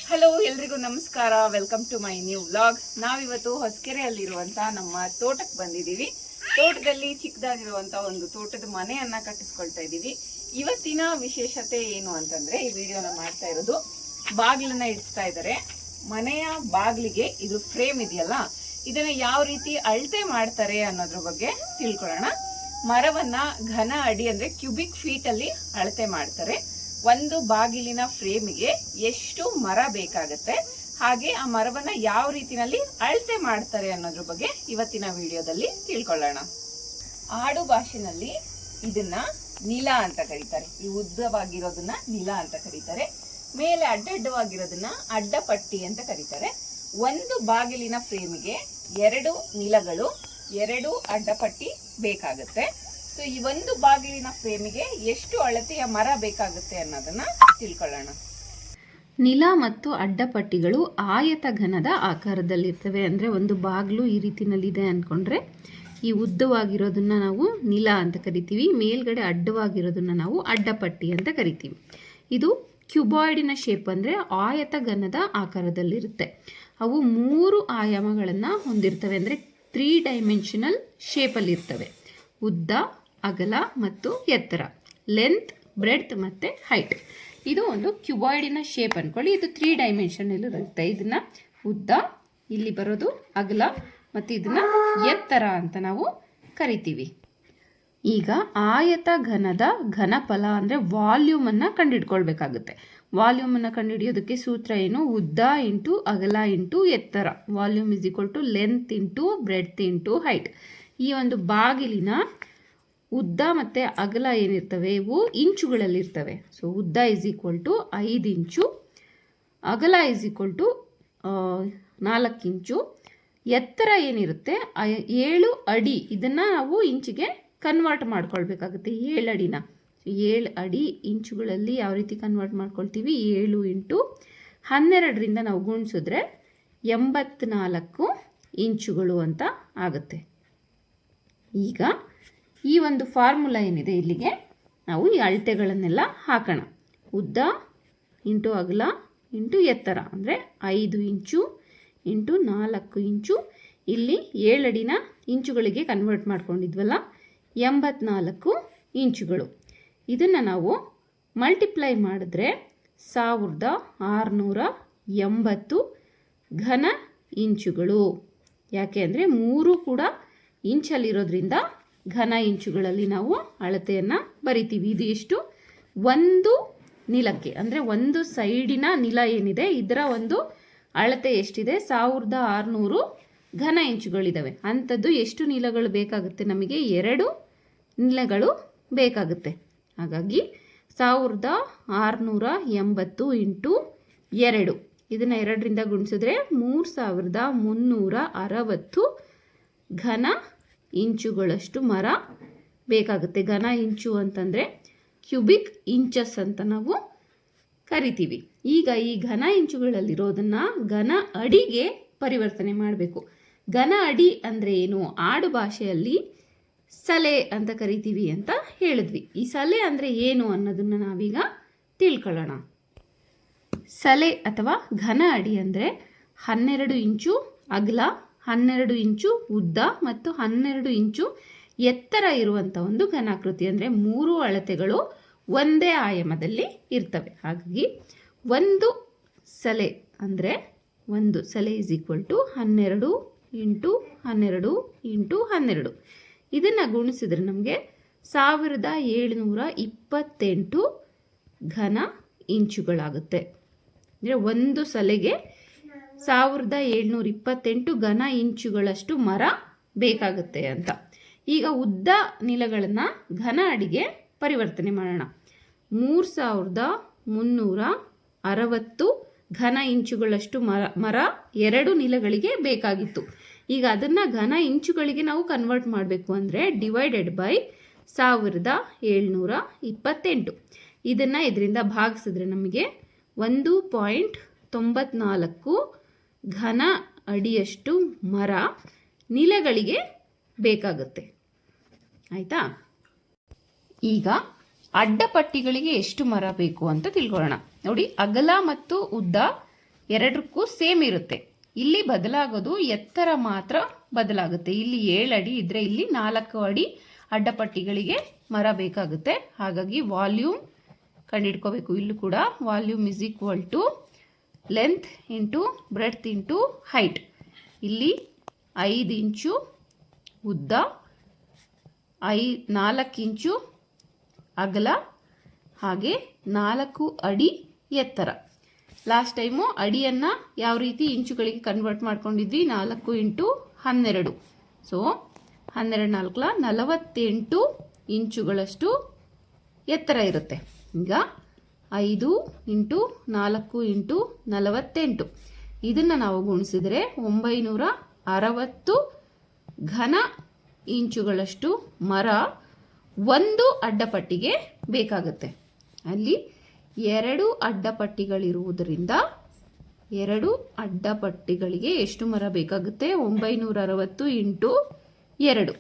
Hello, ಎಲ್ರಿಗೂ ನಮಸ್ಕಾರ. Welcome to my new vlog. ನಾವಿವತ್ತು ಹೊಸಕೆರೆಯಲ್ಲಿರುವಂತ ನಮ್ಮ ತೋಟಕ್ಕೆ ಬಂದಿದ್ದೀವಿ. ತೋಟದಲ್ಲಿ ಚಿಕ್ಕದಾಗಿರುವಂತ ಒಂದು ತೋಟದ ಮನೆಯನ್ನ ಕಟ್ಟಿಸ್ಕೊಳ್ತಾ ಇದ್ದೀವಿ. ಇವತ್ತಿನ ವಿಶೇಷತೆ ಏನು ಅಂತಂದ್ರೆ, ಈ ವಿಡಿಯೋನ ಮಾಡ್ತಾ ಇರೋದು, ಬಾಗಿಲನ್ನ ಇಡಿಸ್ತಾ ಇದ್ದಾರೆ. ಮನೆಯ ಬಾಗಿಲಿಗೆ ಇದು ಫ್ರೇಮ್ ಇದೆಯಲ್ಲ, ಇದನ್ನ ಯಾವ ರೀತಿ ಅಳತೆ ಮಾಡ್ತಾರೆ ಅನ್ನೋದ್ರ ಬಗ್ಗೆ ತಿಳ್ಕೊಳ್ಳೋಣ. ಮರವನ್ನ ಘನ ಅಡಿ ಅಂದ್ರೆ ಕ್ಯೂಬಿಕ್ ಫೀಟ್ ಅಲ್ಲಿ ಅಳತೆ ಮಾಡ್ತಾರೆ. ಒಂದು ಬಾಗಿಲಿನ ಫ್ರೇಮಿಗೆ ಎಷ್ಟು ಮರ ಬೇಕಾಗುತ್ತೆ, ಹಾಗೆ ಆ ಮರವನ್ನ ಯಾವ ರೀತಿನಲ್ಲಿ ಅಳತೆ ಮಾಡ್ತಾರೆ ಅನ್ನೋದ್ರ ಬಗ್ಗೆ ಇವತ್ತಿನ ವಿಡಿಯೋದಲ್ಲಿ ತಿಳ್ಕೊಳ್ಳೋಣ. ಆಡು ಭಾಷೆನಲ್ಲಿ ಇದನ್ನ ನಿಲ ಅಂತ ಕರೀತಾರೆ. ಈ ಉದ್ದವಾಗಿರೋದನ್ನ ನಿಲ ಅಂತ ಕರೀತಾರೆ. ಮೇಲೆ ಅಡ್ಡಡ್ಡವಾಗಿರೋದನ್ನ ಅಡ್ಡಪಟ್ಟಿ ಅಂತ ಕರೀತಾರೆ. ಒಂದು ಬಾಗಿಲಿನ ಫ್ರೇಮಿಗೆ 2 ನಿಲಗಳು, 2 ಅಡ್ಡಪಟ್ಟಿ ಬೇಕಾಗುತ್ತೆ. ಸೊ ಈ ಒಂದು ಬಾಗಿಲಿನ ಫ್ರೇಮಿಗೆ ಎಷ್ಟು ಅಳತೆಯ ಮರ ಬೇಕಾಗುತ್ತೆ ಅನ್ನೋದನ್ನ ತಿಳ್ಕೊಳ್ಳೋಣ. ನಿಲ ಮತ್ತು ಅಡ್ಡಪಟ್ಟಿಗಳು ಆಯತ ಘನದ ಆಕಾರದಲ್ಲಿರ್ತವೆ. ಅಂದರೆ ಒಂದು ಬಾಗಿಲು ಈ ರೀತಿನಲ್ಲಿದೆ ಅಂದ್ಕೊಂಡ್ರೆ ಈ ಉದ್ದವಾಗಿರೋದನ್ನ ನಾವು ನಿಲ ಅಂತ ಕರಿತೀವಿ, ಮೇಲ್ಗಡೆ ಅಡ್ಡವಾಗಿರೋದನ್ನ ನಾವು ಅಡ್ಡಪಟ್ಟಿ ಅಂತ ಕರಿತೀವಿ. ಇದು ಕ್ಯೂಬಾಯ್ಡಿನ ಶೇಪ್ ಅಂದರೆ ಆಯತ ಘನದ ಆಕಾರದಲ್ಲಿರುತ್ತೆ. ಅವು 3 ಆಯಾಮಗಳನ್ನು ಹೊಂದಿರ್ತವೆ. ಅಂದರೆ 3 ಡೈಮೆನ್ಷನಲ್ ಶೇಪಲ್ಲಿರ್ತವೆ. ಉದ್ದ, ಅಗಲ ಮತ್ತು ಎತ್ತರ, ಲೆಂತ್, ಬ್ರೆಡ್ತ್ ಮತ್ತು ಹೈಟ್. ಇದು ಒಂದು ಕ್ಯೂಬಾಯ್ಡಿನ ಶೇಪ್ ಅಂದ್ಕೊಳ್ಳಿ. ಇದು 3 ಡೈಮೆನ್ಷನಲ್ಲಿ ಇರುತ್ತೆ. ಇದನ್ನ ಉದ್ದ, ಇಲ್ಲಿ ಬರೋದು ಅಗಲ ಮತ್ತು ಇದನ್ನ ಎತ್ತರ ಅಂತ ನಾವು ಕರಿತೀವಿ. ಈಗ ಆಯತ ಘನದ ಘನಫಲ ಅಂದರೆ ವಾಲ್ಯೂಮನ್ನು ಕಂಡುಹಿಡ್ಕೊಳ್ಬೇಕಾಗುತ್ತೆ. ವಾಲ್ಯೂಮನ್ನು ಕಂಡುಹಿಡಿಯೋದಕ್ಕೆ ಸೂತ್ರ ಏನು? ಉದ್ದ ಇಂಟು ಅಗಲ ಇಂಟು ಎತ್ತರ. Volume is equal to length into breadth into height. ಈ ಒಂದು ಬಾಗಿಲಿನ ಉದ್ದ ಮತ್ತು ಅಗಲ ಏನಿರ್ತವೆ ಇವು ಇಂಚುಗಳಲ್ಲಿರ್ತವೆ. ಸೊ ಉದ್ದ ಇಸ್ ಈಕ್ವಲ್ ಟು 5 ಇಂಚು, ಅಗಲ ಇಸ್ ಈಕ್ವಲ್ ಟು 4 ಇಂಚು, ಎತ್ತರ ಏನಿರುತ್ತೆ 7 ಅಡಿ. ಇದನ್ನು ನಾವು ಇಂಚಿಗೆ ಕನ್ವರ್ಟ್ ಮಾಡ್ಕೊಳ್ಬೇಕಾಗುತ್ತೆ. 7 ಅಡಿನ 7 ಅಡಿ ಇಂಚುಗಳಲ್ಲಿ ಯಾವ ರೀತಿ ಕನ್ವರ್ಟ್ ಮಾಡ್ಕೊಳ್ತೀವಿ? 7 ಇಂಟು 12ರಿಂದ ನಾವು ಗುಣಿಸಿದ್ರೆ 84 ಇಂಚುಗಳು ಅಂತ ಆಗುತ್ತೆ. ಈಗ ಈ ಒಂದು ಫಾರ್ಮುಲಾ ಏನಿದೆ ಇಲ್ಲಿಗೆ ನಾವು ಈ ಅಳತೆಗಳನ್ನೆಲ್ಲ ಹಾಕೋಣ. ಉದ್ದ ಇಂಟು ಅಗಲ ಇಂಟು ಎತ್ತರ ಅಂದರೆ 5 ಇಂಚು ಇಂಟು 4 ಇಂಚು. ಇಲ್ಲಿ 7 ಅಡಿನ ಇಂಚುಗಳಿಗೆ ಕನ್ವರ್ಟ್ ಮಾಡ್ಕೊಂಡಿದ್ವಲ್ಲ, 84 ಇಂಚುಗಳು. ಇದನ್ನು ನಾವು ಮಲ್ಟಿಪ್ಲೈ ಮಾಡಿದ್ರೆ 1680 ಘನ ಇಂಚುಗಳು. ಯಾಕೆ ಅಂದರೆ 3 ಕೂಡ ಇಂಚಲ್ಲಿರೋದ್ರಿಂದ ಘನ ಇಂಚುಗಳಲ್ಲಿ ನಾವು ಅಳತೆಯನ್ನು ಬರಿತೀವಿ. ಇದು ಎಷ್ಟು? ಒಂದು ನಿಲಕ್ಕೆ ಅಂದರೆ ಒಂದು ಸೈಡಿನ ನಿಲ ಏನಿದೆ ಇದರ ಒಂದು ಅಳತೆ ಎಷ್ಟಿದೆ? 1600 ಘನ ಇಂಚುಗಳಿದ್ದಾವೆ. ಅಂಥದ್ದು ಎಷ್ಟು ನಿಲಗಳು ಬೇಕಾಗುತ್ತೆ? ನಮಗೆ 2 ನಿಲಗಳು ಬೇಕಾಗುತ್ತೆ. ಹಾಗಾಗಿ 1680 ಇಂಟು 2, ಇದನ್ನು 2ರಿಂದ ಗುಣಿಸಿದ್ರೆ 3360 ಘನ ಇಂಚುಗಳಷ್ಟು ಮರ ಬೇಕಾಗುತ್ತೆ. ಘನ ಇಂಚು ಅಂತಂದರೆ ಕ್ಯೂಬಿಕ್ ಇಂಚಸ್ ಅಂತ ನಾವು ಕರಿತೀವಿ. ಈಗ ಈ ಘನ ಇಂಚುಗಳಲ್ಲಿರೋದನ್ನು ಘನ ಅಡಿಗೆ ಪರಿವರ್ತನೆ ಮಾಡಬೇಕು. ಘನ ಅಡಿ ಅಂದರೆ ಏನು? ಆಡು ಭಾಷೆಯಲ್ಲಿ ಸಲೆ ಅಂತ ಕರಿತೀವಿ ಅಂತ ಹೇಳಿದ್ವಿ. ಈ ಸಲೆ ಅಂದರೆ ಏನು ಅನ್ನೋದನ್ನು ನಾವೀಗ ತಿಳ್ಕೊಳ್ಳೋಣ. ಸಲೆ ಅಥವಾ ಘನ ಅಡಿ ಅಂದರೆ 12 ಇಂಚು ಅಗಲ, 12 ಇಂಚು ಉದ್ದ ಮತ್ತು 12 ಇಂಚು ಎತ್ತರ ಇರುವಂಥ ಒಂದು ಘನಾಕೃತಿ. ಅಂದರೆ 3 ಅಳತೆಗಳು ಒಂದೇ ಆಯಾಮದಲ್ಲಿ ಇರ್ತವೆ. ಹಾಗಾಗಿ ಒಂದು ಸಲೆ ಅಂದರೆ ಒಂದು ಸಲೆ is equal to 12 into 12 into 12. ಇದನ್ನು ಗುಣಿಸಿದ್ರೆ ನಮಗೆ 1728 ಘನ ಇಂಚುಗಳಾಗುತ್ತೆ. ಅಂದರೆ ಒಂದು ಸಲೆಗೆ 1728 ಘನ ಇಂಚುಗಳಷ್ಟು ಮರ ಬೇಕಾಗುತ್ತೆ ಅಂತ. ಈಗ ಉದ್ದ ನಿಲಗಳನ್ನು ಘನ ಅಡಿಗೆ ಪರಿವರ್ತನೆ ಮಾಡೋಣ. 3360 ಘನ ಇಂಚುಗಳಷ್ಟು ಮರ 2 ನಿಲಗಳಿಗೆ ಬೇಕಾಗಿತ್ತು. ಈಗ ಅದನ್ನು ಘನ ಇಂಚುಗಳಿಗೆ ನಾವು ಕನ್ವರ್ಟ್ ಮಾಡಬೇಕು ಅಂದರೆ ಡಿವೈಡೆಡ್ ಬೈ 1728. ಇದನ್ನು ಇದರಿಂದ ಭಾಗಿಸಿದ್ರೆ ನಮಗೆ 1.94 ಘನ ಅಡಿಯಷ್ಟು ಮರ ನಿಲಗಳಿಗೆ ಬೇಕಾಗುತ್ತೆ. ಆಯಿತಾ? ಈಗ ಅಡ್ಡಪಟ್ಟಿಗಳಿಗೆ ಎಷ್ಟು ಮರ ಬೇಕು ಅಂತ ತಿಳ್ಕೊಳ್ಳೋಣ. ನೋಡಿ, ಅಗಲ ಮತ್ತು ಉದ್ದ ಎರಡಕ್ಕೂ ಸೇಮ್ ಇರುತ್ತೆ. ಇಲ್ಲಿ ಬದಲಾಗೋದು ಎತ್ತರ ಮಾತ್ರ ಬದಲಾಗುತ್ತೆ. ಇಲ್ಲಿ 7 ಅಡಿ ಇದ್ರೆ ಇಲ್ಲಿ 4 ಅಡಿ ಅಡ್ಡಪಟ್ಟಿಗಳಿಗೆ ಮರ ಬೇಕಾಗುತ್ತೆ. ಹಾಗಾಗಿ ವಾಲ್ಯೂಮ್ ಕಂಡುಹಿಡ್ಕೋಬೇಕು. ಇಲ್ಲೂ ಕೂಡ volume is equal to length into breadth into height. ಇಲ್ಲಿ 5 ಇಂಚು ಉದ್ದ, 4 ಇಂಚು ಅಗಲ, ಹಾಗೆ 4 ಅಡಿ ಎತ್ತರ. ಲಾಸ್ಟ್ ಟೈಮು ಅಡಿಯನ್ನು ಯಾವ ರೀತಿ ಇಂಚುಗಳಿಗೆ ಕನ್ವರ್ಟ್ ಮಾಡ್ಕೊಂಡಿದ್ವಿ, 4 ಇಂಟು 12. ಸೊ 12 4 48 ಇಂಚುಗಳಷ್ಟು ಎತ್ತರ ಇರುತ್ತೆ. ಈಗ 5 ಇಂಟು 4 ಇಂಟು 48 ಇದನ್ನು ನಾವು ಗುಣಿಸಿದರೆ 960 ಘನ ಇಂಚುಗಳಷ್ಟು ಮರ ಒಂದು ಅಡ್ಡಪಟ್ಟಿಗೆ ಬೇಕಾಗುತ್ತೆ. ಅಲ್ಲಿ 2 ಅಡ್ಡಪಟ್ಟಿಗಳಿರುವುದರಿಂದ 2 ಅಡ್ಡಪಟ್ಟಿಗಳಿಗೆ ಎಷ್ಟು ಮರ ಬೇಕಾಗುತ್ತೆ, 960 ಇಂಟು 2.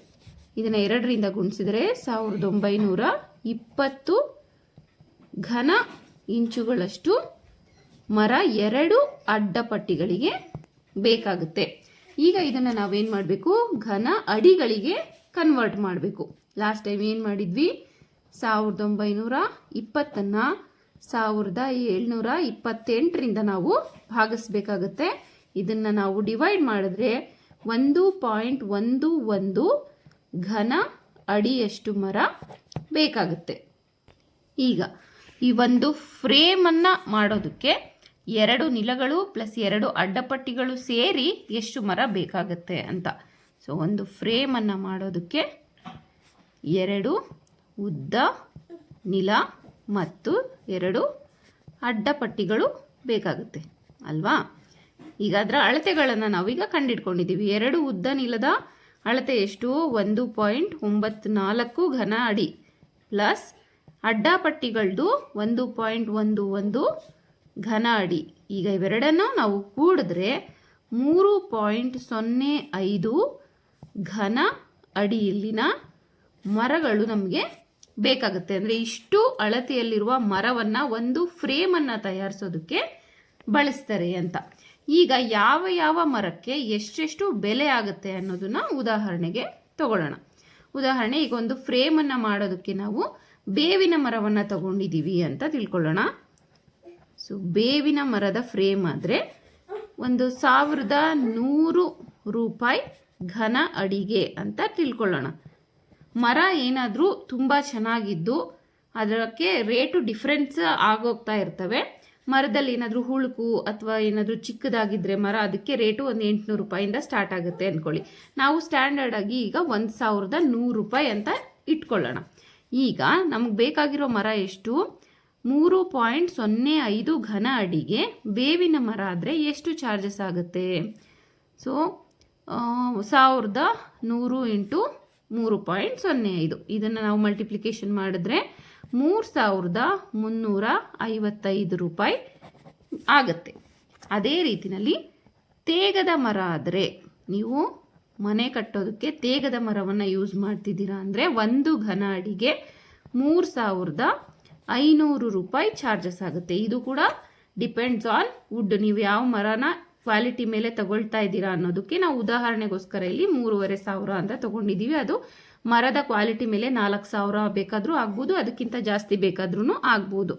ಇದನ್ನು 2ರಿಂದ ಗುಣಿಸಿದರೆ 1920 ಘನ ಇಂಚುಗಳಷ್ಟು ಮರ 2 ಅಡ್ಡಪಟ್ಟಿಗಳಿಗೆ ಬೇಕಾಗುತ್ತೆ. ಈಗ ಇದನ್ನು ನಾವೇನು ಮಾಡಬೇಕು, ಘನ ಅಡಿಗಳಿಗೆ ಕನ್ವರ್ಟ್ ಮಾಡಬೇಕು. ಲಾಸ್ಟ್ ಟೈಮ್ ಏನು ಮಾಡಿದ್ವಿ, 1920ನ್ನು 1728ರಿಂದ ನಾವು ಭಾಗಿಸ್ಬೇಕಾಗುತ್ತೆ. ಇದನ್ನು ನಾವು ಡಿವೈಡ್ ಮಾಡಿದ್ರೆ 1.11 ಘನ ಅಡಿಯಷ್ಟು ಮರ ಬೇಕಾಗುತ್ತೆ. ಈಗ ಈ ಒಂದು ಫ್ರೇಮನ್ನು ಮಾಡೋದಕ್ಕೆ 2 ನಿಲಗಳು ಪ್ಲಸ್ 2 ಅಡ್ಡಪಟ್ಟಿಗಳು ಸೇರಿ ಎಷ್ಟು ಮರ ಬೇಕಾಗುತ್ತೆ ಅಂತ. ಸೊ ಒಂದು ಫ್ರೇಮನ್ನು ಮಾಡೋದಕ್ಕೆ 2 ಉದ್ದ ನಿಲ ಮತ್ತು 2 ಅಡ್ಡಪಟ್ಟಿಗಳು ಬೇಕಾಗುತ್ತೆ ಅಲ್ವಾ. ಈಗ ಅದರ ಅಳತೆಗಳನ್ನು ನಾವೀಗ ಕಂಡುಹಿಡ್ಕೊಂಡಿದ್ದೀವಿ. 2 ಉದ್ದ ನಿಲದ ಅಳತೆ ಎಷ್ಟು, 1.94 ಘನ ಅಡಿ ಪ್ಲಸ್ ಅಡ್ಡಪಟ್ಟಿಗಳದ್ದು 1.11 ಘನ ಅಡಿ. ಈಗ ಇವೆರಡನ್ನು ನಾವು ಕೂಡಿದ್ರೆ 3.05 ಘನ ಅಡಿಯಲ್ಲಿನ ಮರಗಳು ನಮಗೆ ಬೇಕಾಗುತ್ತೆ. ಅಂದರೆ ಇಷ್ಟು ಅಳತೆಯಲ್ಲಿರುವ ಮರವನ್ನು ಒಂದು ಫ್ರೇಮನ್ನು ತಯಾರಿಸೋದಕ್ಕೆ ಬಳಸ್ತಾರೆ ಅಂತ. ಈಗ ಯಾವ ಯಾವ ಮರಕ್ಕೆ ಎಷ್ಟೆಷ್ಟು ಬೆಲೆ ಆಗುತ್ತೆ ಅನ್ನೋದನ್ನ ಉದಾಹರಣೆಗೆ ತಗೊಳ್ಳೋಣ. ಉದಾಹರಣೆ, ಈಗ ಒಂದು ಫ್ರೇಮನ್ನು ಮಾಡೋದಕ್ಕೆ ನಾವು ಬೇವಿನ ಮರವನ್ನು ತಗೊಂಡಿದ್ದೀವಿ ಅಂತ ತಿಳ್ಕೊಳ್ಳೋಣ. ಸೊ ಬೇವಿನ ಮರದ ಫ್ರೇಮ್ ಆದರೆ 1100 ರೂಪಾಯಿ ಘನ ಅಡಿಗೆ ಅಂತ ತಿಳ್ಕೊಳ್ಳೋಣ. ಮರ ಏನಾದರೂ ತುಂಬ ಚೆನ್ನಾಗಿದ್ದು ಅದಕ್ಕೆ ರೇಟು ಡಿಫ್ರೆನ್ಸ್ ಆಗೋಗ್ತಾ ಇರ್ತವೆ. ಮರದಲ್ಲಿ ಏನಾದರೂ ಹುಳುಕು ಅಥವಾ ಏನಾದರೂ ಚಿಕ್ಕದಾಗಿದ್ದರೆ ಮರ, ಅದಕ್ಕೆ ರೇಟು ಒಂದು 800 ರೂಪಾಯಿಂದ ಸ್ಟಾರ್ಟ್ ಆಗುತ್ತೆ ಅಂದ್ಕೊಳ್ಳಿ. ನಾವು ಸ್ಟ್ಯಾಂಡರ್ಡ್ ಆಗಿ ಈಗ 1100 ರೂಪಾಯಿ ಅಂತ ಇಟ್ಕೊಳ್ಳೋಣ. ಈಗ ನಮ್ಗೆ ಬೇಕಾಗಿರೋ ಮರ ಎಷ್ಟು, 3.05 ಘನ ಅಡಿಗೆ ಬೇವಿನ ಮರ ಆದರೆ ಎಷ್ಟು ಚಾರ್ಜಸ್ ಆಗುತ್ತೆ. ಸೊ 1100 ಇಂಟು 3.05 ಇದನ್ನು ನಾವು ಮಲ್ಟಿಪ್ಲಿಕೇಶನ್ ಮಾಡಿದ್ರೆ 3355 ರೂಪಾಯಿ ಆಗುತ್ತೆ. ಅದೇ ರೀತಿಯಲ್ಲಿ ತೇಗದ ಮರ ಆದರೆ, ನೀವು ಮನೆ ಕಟ್ಟೋದಕ್ಕೆ ತೇಗದ ಮರವನ್ನು ಯೂಸ್ ಮಾಡ್ತಿದ್ದೀರಾ ಅಂದರೆ 1 ಘನ ಅಡಿಗೆ 3500 ರೂಪಾಯಿ ಚಾರ್ಜಸ್ ಆಗುತ್ತೆ. ಇದು ಕೂಡ ಡಿಪೆಂಡ್ಸ್ ಆನ್ ವುಡ್. ನೀವು ಯಾವ ಮರನ ಕ್ವಾಲಿಟಿ ಮೇಲೆ ತಗೊಳ್ತಾ ಇದ್ದೀರಾ ಅನ್ನೋದಕ್ಕೆ ನಾವು ಉದಾಹರಣೆಗೋಸ್ಕರ ಇಲ್ಲಿ 3500 ಅಂತ ತಗೊಂಡಿದ್ದೀವಿ. ಅದು ಮರದ ಕ್ವಾಲಿಟಿ ಮೇಲೆ 4000 ಬೇಕಾದರೂ ಆಗ್ಬೋದು, ಅದಕ್ಕಿಂತ ಜಾಸ್ತಿ ಬೇಕಾದ್ರೂ ಆಗ್ಬೋದು.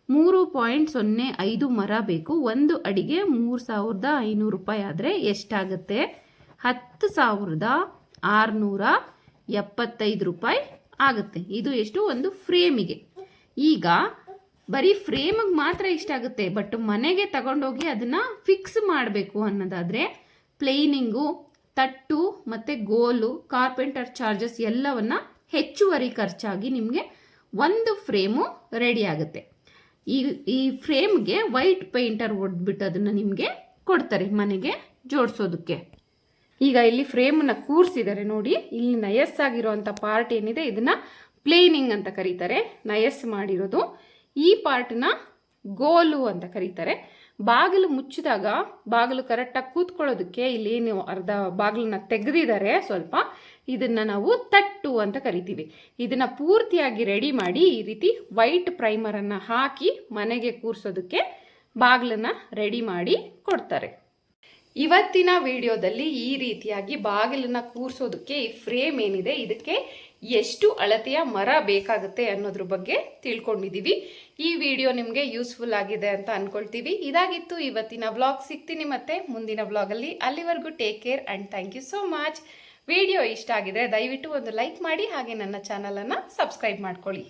3.05 ಮರ ಬೇಕು. 1 ಅಡಿಗೆ 3500 ರೂಪಾಯಿ ಆದರೆ ಎಷ್ಟಾಗುತ್ತೆ, 10,675 ರೂಪಾಯಿ ಆಗುತ್ತೆ. ಇದು ಎಷ್ಟು, ಒಂದು ಫ್ರೇಮಿಗೆ. ಈಗ ಬರೀ ಫ್ರೇಮಿಗೆ ಮಾತ್ರ ಇಷ್ಟಾಗುತ್ತೆ, ಬಟ್ ಮನೆಗೆ ತಗೊಂಡೋಗಿ ಅದನ್ನು ಫಿಕ್ಸ್ ಮಾಡಬೇಕು ಅನ್ನೋದಾದರೆ ಪ್ಲೇನಿಂಗು, ತಟ್ಟು ಮತ್ತು ಗೋಲು, ಕಾರ್ಪೆಂಟರ್ ಚಾರ್ಜಸ್ ಎಲ್ಲವನ್ನ ಹೆಚ್ಚುವರಿ ಖರ್ಚಾಗಿ ನಿಮಗೆ ಒಂದು ಫ್ರೇಮು ರೆಡಿ ಆಗುತ್ತೆ. ಈ ಫ್ರೇಮ್ಗೆ ವೈಟ್ ಪೇಂಟರ್ ಹೊಡೆದ್ಬಿಟ್ಟು ಅದನ್ನು ನಿಮಗೆ ಕೊಡ್ತಾರೆ ಮನೆಗೆ ಜೋಡಿಸೋದಕ್ಕೆ. ಈಗ ಇಲ್ಲಿ ಫ್ರೇಮನ್ನು ಕೂರಿಸಿದ್ದಾರೆ ನೋಡಿ. ಇಲ್ಲಿ ನಯಸ್ಸಾಗಿರೋಂಥ ಪಾರ್ಟ್ ಏನಿದೆ ಇದನ್ನು ಪ್ಲೇನಿಂಗ್ ಅಂತ ಕರೀತಾರೆ, ನಯಸ್ ಮಾಡಿರೋದು. ಈ ಪಾರ್ಟ್ನ ಗೋಲು ಅಂತ ಕರೀತಾರೆ. ಬಾಗಿಲು ಮುಚ್ಚಿದಾಗ ಬಾಗಿಲು ಕರೆಕ್ಟಾಗಿ ಕೂತ್ಕೊಳ್ಳೋದಕ್ಕೆ ಇಲ್ಲೇನು ಅರ್ಧ ಬಾಗಿಲನ್ನ ತೆಗೆದಿದ್ದಾರೆ ಸ್ವಲ್ಪ, ಇದನ್ನು ನಾವು ತಟ್ಟು ಅಂತ ಕರಿತೀವಿ. ಇದನ್ನು ಪೂರ್ತಿಯಾಗಿ ರೆಡಿ ಮಾಡಿ ಈ ರೀತಿ ವೈಟ್ ಪ್ರೈಮರನ್ನು ಹಾಕಿ ಮನೆಗೆ ಕೂರಿಸೋದಕ್ಕೆ ಬಾಗಿಲನ್ನು ರೆಡಿ ಮಾಡಿ ಕೊಡ್ತಾರೆ. ಇವತ್ತಿನ ವಿಡಿಯೋದಲ್ಲಿ ಈ ರೀತಿಯಾಗಿ ಬಾಗಿಲನ್ನು ಕೂರಿಸೋದಕ್ಕೆ ಈ ಫ್ರೇಮ್ ಏನಿದೆ ಇದಕ್ಕೆ ಎಷ್ಟು ಅಳತೆಯ ಮರ ಬೇಕಾಗುತ್ತೆ ಅನ್ನೋದ್ರ ಬಗ್ಗೆ ತಿಳ್ಕೊಂಡಿದ್ದೀವಿ. ಈ ವಿಡಿಯೋ ನಿಮಗೆ ಯೂಸ್ಫುಲ್ ಆಗಿದೆ ಅಂತ ಅಂದ್ಕೊಳ್ತೀವಿ. ಇದಾಗಿತ್ತು ಇವತ್ತಿನ ವ್ಲಾಗ್. ಸಿಗ್ತೀನಿ ಮತ್ತೆ ಮುಂದಿನ ವ್ಲಾಗಲ್ಲಿ. ಅಲ್ಲಿವರೆಗೂ take care and thank you so much. Video ಇಷ್ಟ ಆಗಿದ್ರೆ ದಯವಿಟ್ಟು ಒಂದು ಲೈಕ್ ಮಾಡಿ, ಹಾಗೆ ನನ್ನ ಚಾನಲನ್ನು ಸಬ್ಸ್ಕ್ರೈಬ್ ಮಾಡ್ಕೊಳ್ಳಿ.